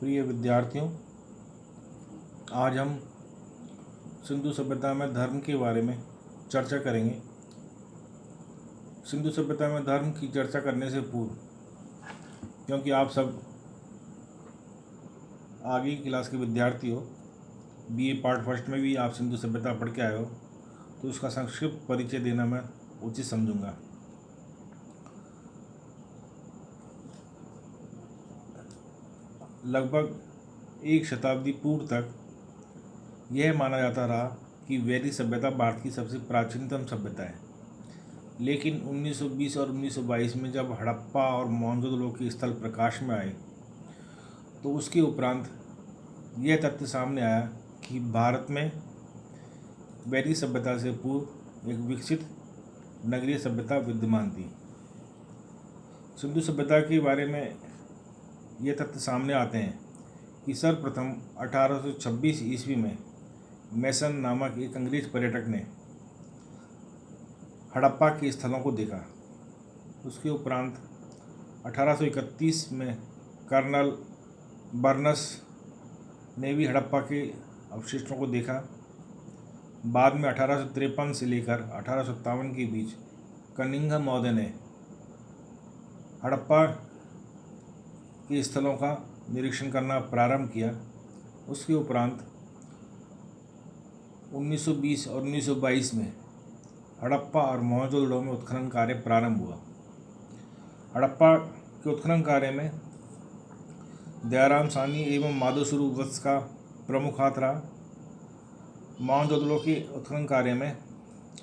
प्रिय विद्यार्थियों, आज हम सिंधु सभ्यता में धर्म के बारे में चर्चा करेंगे। सिंधु सभ्यता में धर्म की चर्चा करने से पूर्व, क्योंकि आप सब आगे की क्लास के विद्यार्थी हो, बीए पार्ट फर्स्ट में भी आप सिंधु सभ्यता पढ़ के आए हो, तो उसका संक्षिप्त परिचय देना मैं उचित समझूंगा। लगभग एक शताब्दी पूर्व तक यह माना जाता रहा कि वैदिक सभ्यता भारत की सबसे प्राचीनतम सभ्यता है, लेकिन 1920 और 1922 में जब हड़प्पा और मोहनजोदड़ो के स्थल प्रकाश में आए तो उसके उपरांत यह तथ्य सामने आया कि भारत में वैदिक सभ्यता से पूर्व एक विकसित नगरीय सभ्यता विद्यमान थी। सिंधु सभ्यता के बारे में ये तथ्य सामने आते हैं कि सर्वप्रथम 1826 ईस्वी में मैसन नामक एक अंग्रेज पर्यटक ने हड़प्पा के स्थलों को देखा। उसके उपरांत 1831 में कर्नल बर्नस ने भी हड़प्पा के अवशेषों को देखा। बाद में 1853 से लेकर 1857 के बीच कनिंघम महोदय ने हड़प्पा के स्थलों का निरीक्षण करना प्रारंभ किया। उसके उपरांत 1920 और 1922 में हड़प्पा और मोहनजोदड़ो में उत्खनन कार्य प्रारंभ हुआ। हड़प्पा के उत्खनन कार्य में दयाराम साहनी एवं माधोसुरु वत्स का प्रमुख हाथ रहा। मोहनजोदड़ो के उत्खनन कार्य में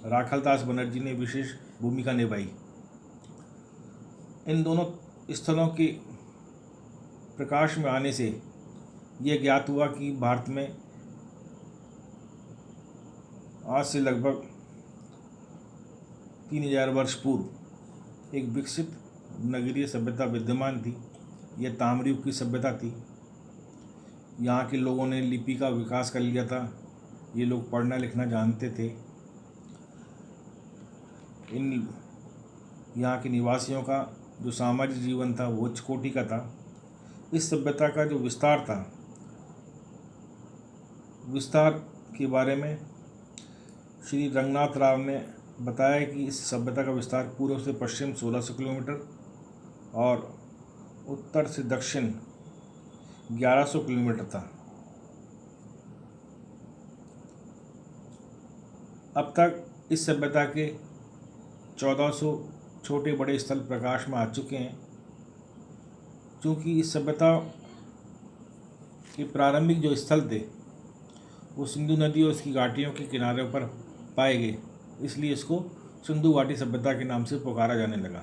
राखलदास बनर्जी ने विशेष भूमिका निभाई। इन दोनों स्थलों के प्रकाश में आने से यह ज्ञात हुआ कि भारत में आज से लगभग 3000 वर्ष पूर्व एक विकसित नगरीय सभ्यता विद्यमान थी। यह ताम्रयुग की सभ्यता थी। यहाँ के लोगों ने लिपि का विकास कर लिया था। ये लोग पढ़ना लिखना जानते थे। यहाँ के निवासियों का जो सामाजिक जीवन था वो उच्च कोटि का था। इस सभ्यता का जो विस्तार था, विस्तार के बारे में श्री रंगनाथ राव ने बताया कि इस सभ्यता का विस्तार पूर्व से पश्चिम 1600 किलोमीटर और उत्तर से दक्षिण 1100 किलोमीटर था। अब तक इस सभ्यता के 1400 छोटे बड़े स्थल प्रकाश में आ चुके हैं। क्योंकि इस सभ्यता के प्रारंभिक जो स्थल थे वो सिंधु नदी और उसकी घाटियों के किनारों पर पाए गए, इसलिए इसको सिंधु घाटी सभ्यता के नाम से पुकारा जाने लगा।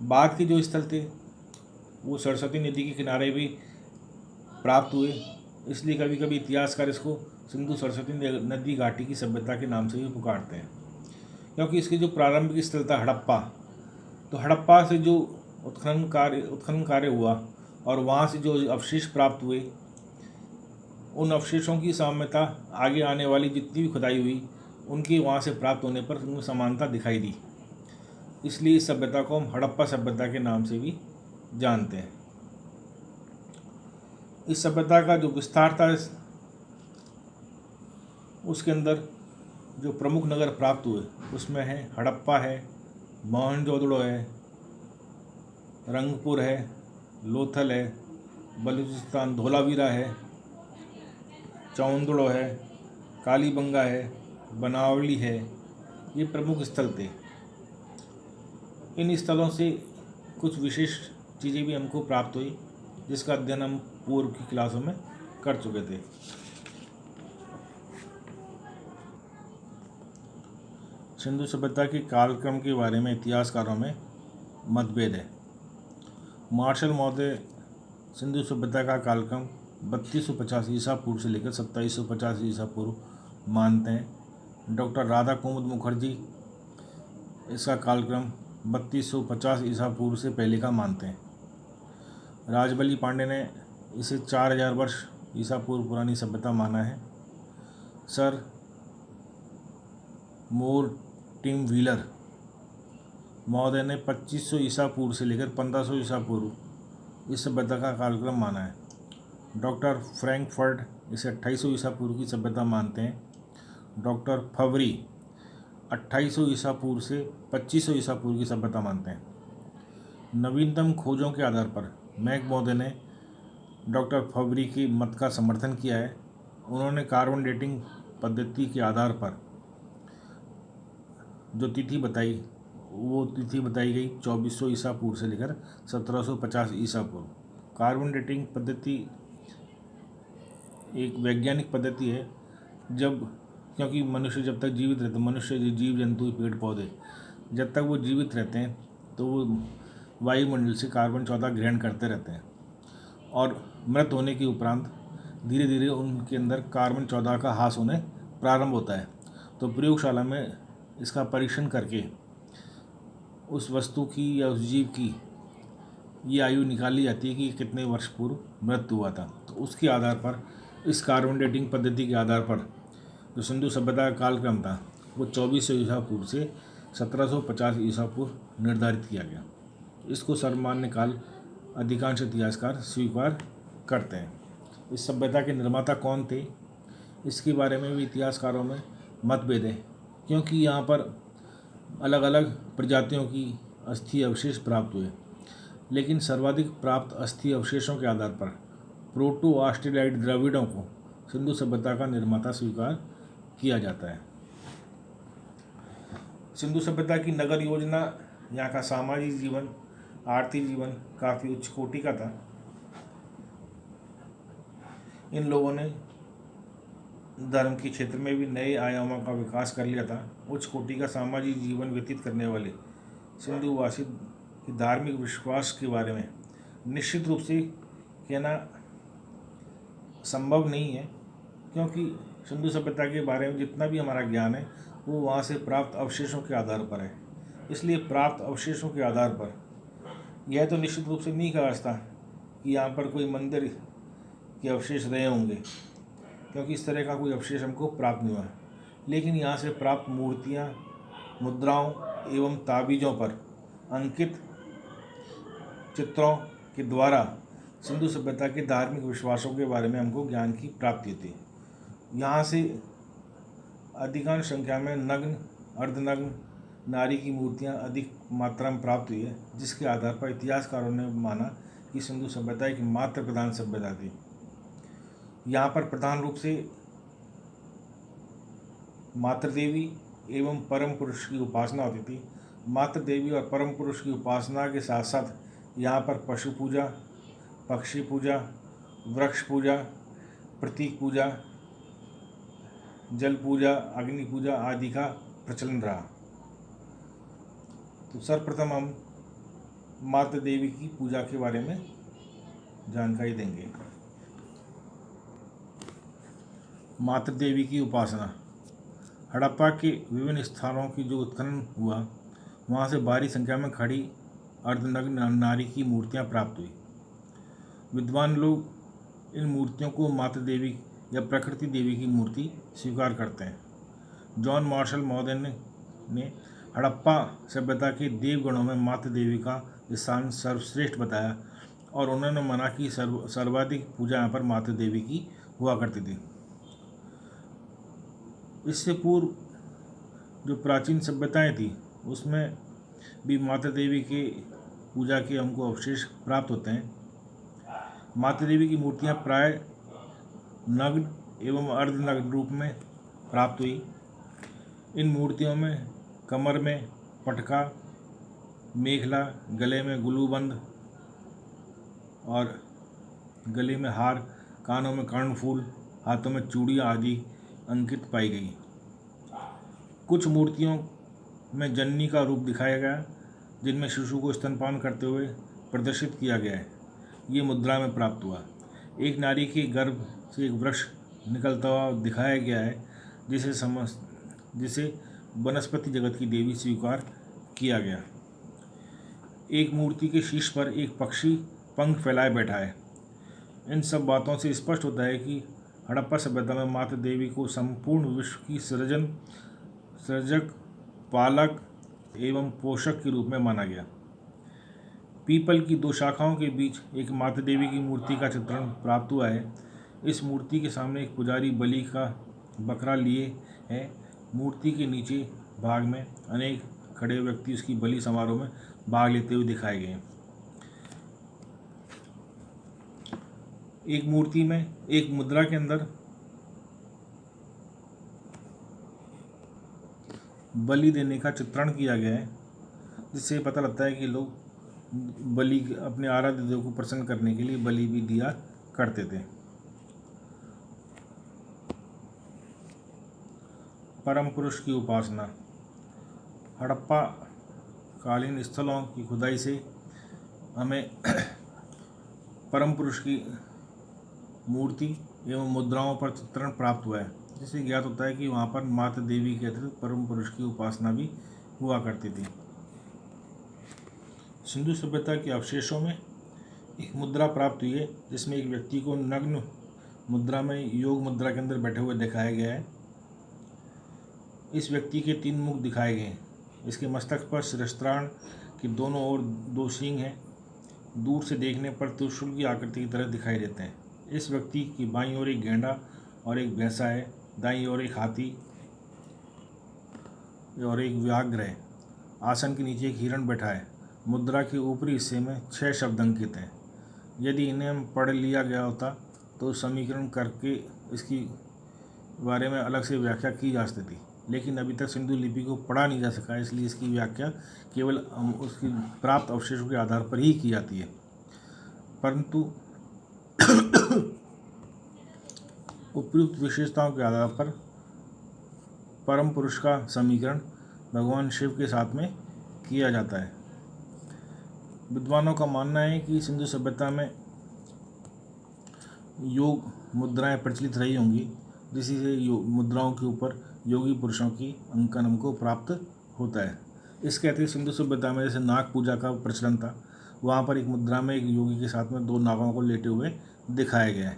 बाद के जो स्थल थे वो सरस्वती नदी के किनारे भी प्राप्त हुए, इसलिए कभी कभी इतिहासकार इसको सिंधु सरस्वती नदी घाटी की सभ्यता के नाम से भी पुकारते हैं। क्योंकि इसके जो प्रारंभिक स्थल था हड़प्पा, तो हड़प्पा से जो उत्खनन कार्य हुआ और वहाँ से जो अवशेष प्राप्त हुए, उन अवशेषों की साम्यता आगे आने वाली जितनी भी खुदाई हुई उनकी वहाँ से प्राप्त होने पर उनमें समानता दिखाई दी। इसलिए इस सभ्यता को हम हड़प्पा सभ्यता के नाम से भी जानते हैं। इस सभ्यता का जो विस्तार था, उसके अंदर जो प्रमुख नगर प्राप्त हुए उसमें है हड़प्पा है, मोहनजोदड़ो है, रंगपुर है, लोथल है, बलूचिस्तान धोलावीरा है, चौंदड़ो है, कालीबंगा है, बनावली है। ये प्रमुख स्थल थे। इन स्थलों से कुछ विशेष चीज़ें भी हमको प्राप्त हुई, जिसका अध्ययन हम पूर्व की क्लासों में कर चुके थे। सिंधु सभ्यता के कालक्रम के बारे में इतिहासकारों में मतभेद है। मार्शल महोदय सिंधु सभ्यता का कालक्रम 3250 ईसा पूर्व से लेकर 2750 ईसा पूर्व मानते हैं। डॉक्टर राधा कुमुद मुखर्जी इसका कालक्रम 3250 ईसा पूर्व से पहले का मानते हैं। राजबली पांडे ने इसे 4000 वर्ष ईसा पूर्व पुरानी सभ्यता माना है। सर मोर्टिम व्हीलर महोदय ने 2500 ईसा पूर्व से लेकर 1500 ईसा पूर्व इस सभ्यता का कालक्रम माना है। डॉक्टर फ्रैंकफर्ट इसे 2800 ईसा पूर्व की सभ्यता मानते हैं। डॉक्टर फवरी 2800 ईसा पूर्व से 2500 ईसा पूर्व की सभ्यता मानते हैं। नवीनतम खोजों के आधार पर मैकमोदे ने डॉक्टर फवरी की मत का समर्थन किया है। उन्होंने कार्बन डेटिंग पद्धति के आधार पर जो तिथि बताई, वो तिथि बताई गई 2400 ईसा पूर्व से लेकर 1750 ईसा पूर्व। कार्बन डेटिंग पद्धति एक वैज्ञानिक पद्धति है, क्योंकि मनुष्य जब तक जीवित रहते, मनुष्य, जीव जंतु, पेड़ पौधे जब तक वो जीवित रहते हैं तो वो वायुमंडल से कार्बन 14 ग्रहण करते रहते हैं, और मृत होने के उपरांत धीरे धीरे उनके अंदर कार्बन 14 का ह्रास होने प्रारंभ होता है। तो प्रयोगशाला में इसका परीक्षण करके उस वस्तु की या उस जीव की ये आयु निकाली जाती है कि कितने वर्ष पूर्व मृत्यु हुआ था। तो उसके आधार पर, इस कार्बन डेटिंग पद्धति के आधार पर जो सिंधु सभ्यता का कालक्रम था वो 2400 ईसा पूर्व से 1750 ईसा पूर्व निर्धारित किया गया। इसको सर्वमान्य काल अधिकांश इतिहासकार स्वीकार करते हैं। इस सभ्यता के निर्माता कौन थे, इसके बारे में भी इतिहासकारों में मतभेद है, क्योंकि यहाँ पर अलग अलग प्रजातियों की अस्थि अवशेष प्राप्त हुए, लेकिन सर्वाधिक प्राप्त अस्थि अवशेषों के आधार पर प्रोटो ऑस्ट्रेलाइड द्रविड़ों को सिंधु सभ्यता का निर्माता स्वीकार किया जाता है। सिंधु सभ्यता की नगर योजना, यहाँ का सामाजिक जीवन, आर्थिक जीवन काफ़ी उच्च कोटि का था। इन लोगों ने धर्म के क्षेत्र में भी नए आयामों का विकास कर लिया था। उच्च कोटि का सामाजिक जीवन व्यतीत करने वाले सिंधुवासी की धार्मिक विश्वास के बारे में निश्चित रूप से कहना संभव नहीं है, क्योंकि सिंधु सभ्यता के बारे में जितना भी हमारा ज्ञान है वो वहाँ से प्राप्त अवशेषों के आधार पर है। इसलिए प्राप्त अवशेषों के आधार पर यह तो निश्चित रूप से नहीं कहा जा सकता कि यहाँ पर कोई मंदिर के अवशेष रहे होंगे, क्योंकि इस तरह का कोई अवशेष हमको प्राप्त नहीं हुआ। लेकिन यहाँ से प्राप्त मूर्तियाँ, मुद्राओं एवं ताबीज़ों पर अंकित चित्रों के द्वारा सिंधु सभ्यता के धार्मिक विश्वासों के बारे में हमको ज्ञान की प्राप्ति होती है। यहाँ से अधिकांश संख्या में नग्न, अर्धनग्न नारी की मूर्तियाँ अधिक मात्रा में प्राप्त हुई है, जिसके आधार पर इतिहासकारों ने माना कि सिंधु सभ्यता एक मातृ प्रधान सभ्यता थी। यहाँ पर प्रधान रूप से मातृ देवी एवं परम पुरुष की उपासना होती थी। मातृ देवी और परम पुरुष की उपासना के साथ साथ यहाँ पर पशु पूजा, पक्षी पूजा, वृक्ष पूजा, प्रतीक पूजा, जल पूजा, अग्नि पूजा आदि का प्रचलन रहा। तो सर्वप्रथम हम मातृ देवी की पूजा के बारे में जानकारी देंगे। मातृ देवी की उपासना। हड़प्पा के विभिन्न स्थानों की जो उत्खनन हुआ, वहाँ से भारी संख्या में खड़ी अर्धनग्न नारी की मूर्तियाँ प्राप्त हुई। विद्वान लोग इन मूर्तियों को मातृ देवी या प्रकृति देवी की मूर्ति स्वीकार करते हैं। जॉन मार्शल महोदय ने हड़प्पा सभ्यता के देवगणों में मातृ देवी का स्थान सर्वश्रेष्ठ बताया, और उन्होंने माना कि सर्वाधिक पूजा यहाँ पर मातृ देवी की हुआ करती थी। इससे पूर्व जो प्राचीन सभ्यताएं थी उसमें भी मातृ देवी के पूजा के हमको अवशेष प्राप्त होते हैं। मातृ देवी की मूर्तियाँ प्राय नग्न एवं अर्धनग्न रूप में प्राप्त हुई। इन मूर्तियों में कमर में पटका, मेखला, गले में गुलूबंद और गले में हार, कानों में कर्णफूल, हाथों में चूड़ियाँ आदि अंकित पाई गई। कुछ मूर्तियों में जननी का रूप दिखाया गया, जिनमें शिशु को स्तनपान करते हुए प्रदर्शित किया गया है। ये मुद्रा में प्राप्त हुआ। एक नारी के गर्भ से एक वृक्ष निकलता हुआ दिखाया गया है, जिसे वनस्पति जगत की देवी स्वीकार किया गया। एक मूर्ति के शीर्ष पर एक पक्षी पंख फैलाए बैठा है। इन सब बातों से स्पष्ट होता है कि हड़प्पा सभ्यता में मातृ देवी को संपूर्ण विश्व की सृजक, पालक एवं पोषक के रूप में माना गया। पीपल की दो शाखाओं के बीच एक माता देवी की मूर्ति का चित्रण प्राप्त हुआ है। इस मूर्ति के सामने एक पुजारी बलि का बकरा लिए है। मूर्ति के नीचे भाग में अनेक खड़े व्यक्ति उसकी बलि समारोह में भाग लेते हुए दिखाए गए हैं। एक मूर्ति में एक मुद्रा के अंदर बलि देने का चित्रण किया गया है, जिससे पता लगता है कि लोग बलि अपने आराध्य देव को प्रसन्न करने के लिए बलि भी दिया करते थे। परम पुरुष की उपासना। हड़प्पा कालीन स्थलों की खुदाई से हमें परम पुरुष की मूर्ति एवं मुद्राओं पर चित्रण प्राप्त हुआ है, जिससे ज्ञात होता है कि वहाँ पर माता देवी के अतिरिक्त परम पुरुष की उपासना भी हुआ करती थी। सिंधु सभ्यता के अवशेषों में एक मुद्रा प्राप्त हुई है, जिसमें एक व्यक्ति को नग्न मुद्रा में योग मुद्रा के अंदर बैठे हुए दिखाया गया है। इस व्यक्ति के 3 मुख दिखाए गए हैं। इसके मस्तक पर शिरस्त्राण के दोनों ओर 2 सींग हैं। दूर से देखने पर त्रिशूल की आकृति की तरह दिखाई देते हैं। इस व्यक्ति की बाईं ओर एक गेंडा और एक भैंसा है, दाईं ओर एक हाथी और एक व्याघ्र है। आसन के नीचे एक हिरण बैठा है। मुद्रा के ऊपरी हिस्से में 6 शब्द अंकित हैं। यदि इन्हें पढ़ लिया गया होता तो समीकरण करके इसकी बारे में अलग से व्याख्या की जा सकती थी, लेकिन अभी तक सिंधु लिपि को पढ़ा नहीं जा सका, इसलिए इसकी व्याख्या केवल उसकी प्राप्त अवशेषों के आधार पर ही की जाती है। परंतु उपयुक्त विशेषताओं के आधार पर परम पुरुष का समीकरण भगवान शिव के साथ में किया जाता है। विद्वानों का मानना है कि सिंधु सभ्यता में योग मुद्राएं प्रचलित रही होंगी, जिसी से मुद्राओं के ऊपर योगी पुरुषों की अंकन हमको प्राप्त होता है। इसके अतिरिक्त सिंधु सभ्यता में जैसे नाग पूजा का प्रचलन था, वहाँ पर एक मुद्रा में एक योगी के साथ में 2 नागों को लेटे हुए दिखाया गया है।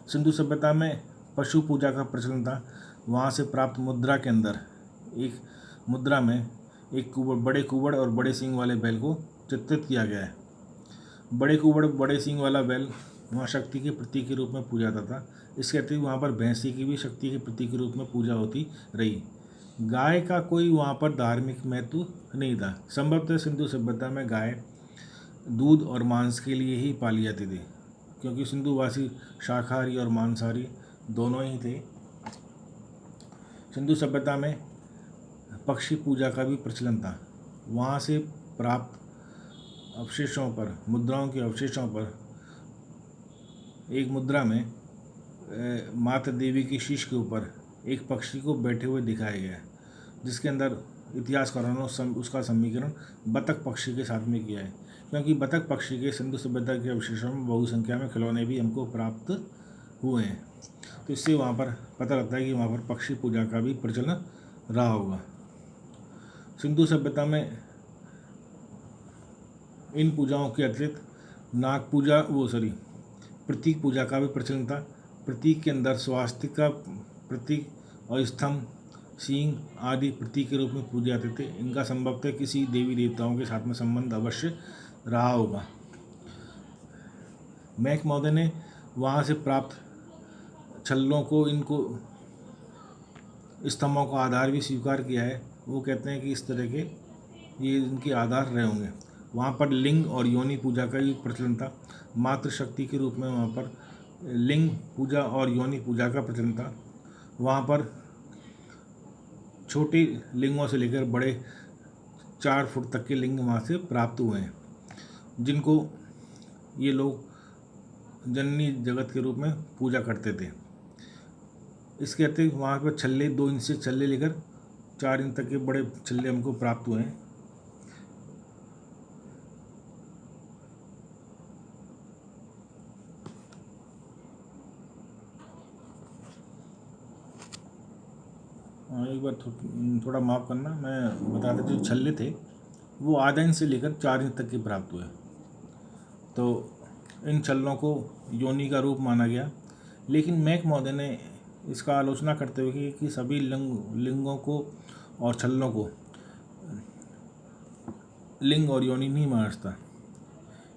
सिंधु सभ्यता में पशु पूजा का प्रचलन था। वहाँ से प्राप्त मुद्रा के अंदर एक मुद्रा में एक बड़े कुबड़ और बड़े सींग वाले बैल को चित्रित किया गया है। बड़े कुबड़ बड़े सींग वाला बैल वहाँ शक्ति के प्रतीक के रूप में पूजा जाता था। इसके अतिरिक्त वहाँ पर भैंसी की भी शक्ति के प्रतीक के रूप में पूजा होती रही। गाय का कोई वहाँ पर धार्मिक महत्व नहीं था। संभवतः सिंधु सभ्यता में गाय दूध और मांस के लिए ही पाली जाती थी, क्योंकि सिंधुवासी शाकाहारी और मांसाहारी दोनों ही थे। सिंधु सभ्यता में पक्षी पूजा का भी प्रचलन था। वहाँ से प्राप्त अवशेषों पर, मुद्राओं के अवशेषों पर एक मुद्रा में माता देवी की शीश के ऊपर एक पक्षी को बैठे हुए दिखाया गया है, जिसके अंदर इतिहासकारों ने उसका समीकरण बतख पक्षी के साथ में किया है, क्योंकि बतख पक्षी के सिंधु सभ्यता के अवशेषों में बहुसंख्या में खिलौने भी हमको प्राप्त हुए हैं। तो इससे वहाँ पर पता लगता है कि वहाँ पर पक्षी पूजा का भी प्रचलन रहा होगा। सिंधु सभ्यता में इन पूजाओं के अतिरिक्त नाग पूजा प्रतीक पूजा का भी प्रचलन था। प्रतीक के अंदर स्वास्तिक का प्रतीक और स्तंभ, सींग आदि प्रतीक के रूप में पूजे जाते थे। इनका संभवतः किसी देवी देवताओं के साथ में संबंध अवश्य रहा होगा। मैक महोदय ने वहाँ से प्राप्त छल्लों को, इनको स्तंभों का आधार भी स्वीकार किया है। वो कहते हैं कि इस तरह के ये इनके आधार रहे होंगे। वहाँ पर लिंग और योनि पूजा का भी प्रचलन था। मातृशक्ति के रूप में वहाँ पर लिंग पूजा और योनि पूजा का प्रचलन था। वहाँ पर छोटे लिंगों से लेकर बड़े 4 फुट तक के लिंग वहाँ से प्राप्त हुए हैं, जिनको ये लोग जननी जगत के रूप में पूजा करते थे। इसके अतिरिक्त वहाँ पर छल्ले 2 इंच से छल्ले लेकर 4 इंच तक के बड़े छल्ले हमको प्राप्त हुए हैं। एक बार थोड़ा माफ़ करना, मैं बता देता, जो छल्ले थे वो आधा इंच से लेकर 4 इंच तक के प्राप्त हुए। तो इन छल्लों को योनि का रूप माना गया, लेकिन मैक महोदय ने इसका आलोचना करते हुए कि सभी लिंगों को और छल्लों को लिंग और योनि नहीं माना जाता।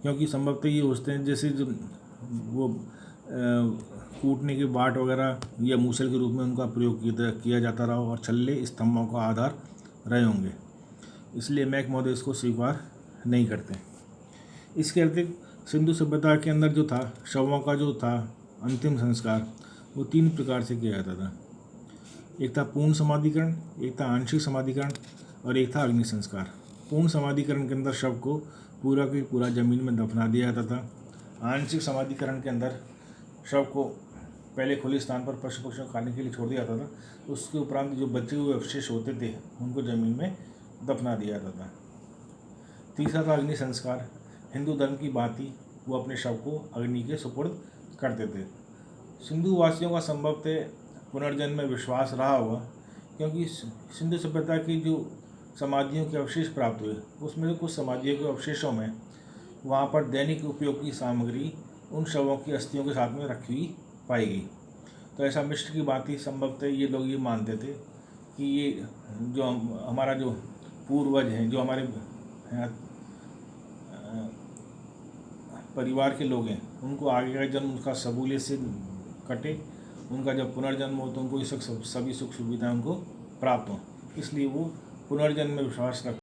क्योंकि संभवतः ये होते हैं जैसे जो वो कूटने के बाट वगैरह या मूसल के रूप में उनका प्रयोग किया जाता रहा और छल्ले स्तंभों का आधार रहे होंगे, इसलिए मैक महोदय इसको स्वीकार नहीं करते। इसके अतिरिक्त सिंधु सभ्यता के अंदर जो था शवों का जो था अंतिम संस्कार वो 3 प्रकार से किया जाता था। एक था पूर्ण समाधिकरण, एक था आंशिक समाधिकरण और एक था अग्नि संस्कार। पूर्ण समाधिकरण के अंदर शव को पूरा की पूरा जमीन में दफना दिया जाता था। आंशिक समाधिकरण के अंदर शव को पहले खुले स्थान पर पशु पक्षियों को खाने के लिए छोड़ दिया जाता था। उसके उपरांत जो बचे हुए अवशेष होते थे उनको जमीन में दफना दिया जाता था। तीसरा था अग्नि संस्कार। हिंदू धर्म की भांति वो अपने शव को अग्नि के सुपुर्द करते थे। सिंधु वासियों का संभवतः पुनर्जन्म में विश्वास रहा होगा, क्योंकि सिंधु सभ्यता की जो समाधियों के अवशेष प्राप्त हुए उसमें से कुछ समाधियों के अवशेषों में वहाँ पर दैनिक उपयोग की सामग्री उन शवों की अस्थियों के साथ में रखी हुई पाई गई। तो ऐसा मिस्र की भांति संभवतः ये लोग ये मानते थे कि ये जो हमारा जो पूर्वज हैं, जो हमारे परिवार के लोग हैं, उनको आगे का जन्म उनका सबूलियत से कटे, उनका जब पुनर्जन्म हो तो उनको ये सभी सुख सुविधाएं उनको प्राप्त हों, इसलिए वो पुनर्जन्म में विश्वास रखते